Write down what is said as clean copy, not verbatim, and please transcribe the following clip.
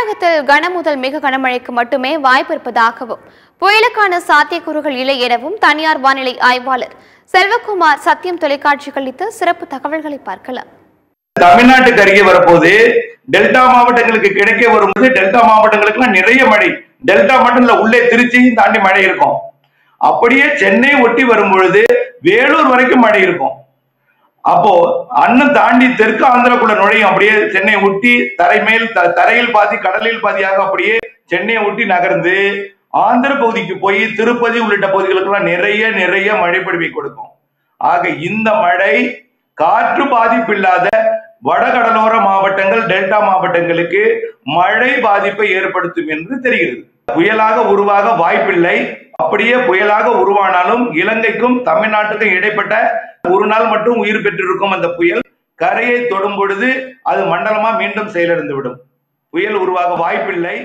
தமிழகத்தில் கன முதல் மிக கனமழைக்கு மட்டுமே வாய்ப்பு இருப்பதாகவும் புயலுக்கான சாத்தியக்கூறுகள் இல்லை எனவும் தனியார் வானிலை ஆய்வாளர் செல்வகுமார் சத்தியம் தொலைக்காட்சிக்கு அளித்த சிறப்பு தகவல்களை பார்க்கலாம். தமிழ்நாட்டுக்கு அருகே வரப்போது டெல்டா மாவட்டங்களுக்கு கிடைக்க வரும்போது டெல்டா மாவட்டங்களுக்கு நிறைய மழை. டெல்டா மட்டும் இல்ல, உள்ளே திருச்சியும் தாண்டி மழை இருக்கும். அப்படியே சென்னை ஒட்டி வரும் பொழுது வேலூர் வரைக்கும் மழை இருக்கும். அப்போ அண்ணன் தாண்டி தெற்கு ஆந்திராக்குள்ள நுழையும். அப்படியே சென்னை ஒட்டி தரையில் பாதி கடலில் பாதியாக அப்படியே சென்னையை ஒட்டி நகர்ந்து ஆந்திர பகுதிக்கு போய் திருப்பதி உள்ளிட்ட பகுதிகளுக்கெல்லாம் நிறைய மழை பொழிவை கொடுக்கும். ஆக இந்த மழை காற்று பாதிப்பு இல்லாத வடகடலோர மாவட்டங்கள் டெல்டா மாவட்டங்களுக்கு மழை பாதிப்பை ஏற்படுத்தும் என்று தெரிகிறது. புயலாக உருவாக வாய்ப்பில்லை. அப்படியே புயலாக உருவானாலும் இலங்கைக்கும் தமிழ்நாட்டுக்கும் இடைப்பட்ட ஒரு நாள் மட்டும் உயிர் பெற்றிருக்கும் அந்த புயல் கரையை தொடும் பொழுது அது மண்டலமா மீண்டும் செயலிழந்து விடும். புயல் உருவாக வாய்ப்பில்லை.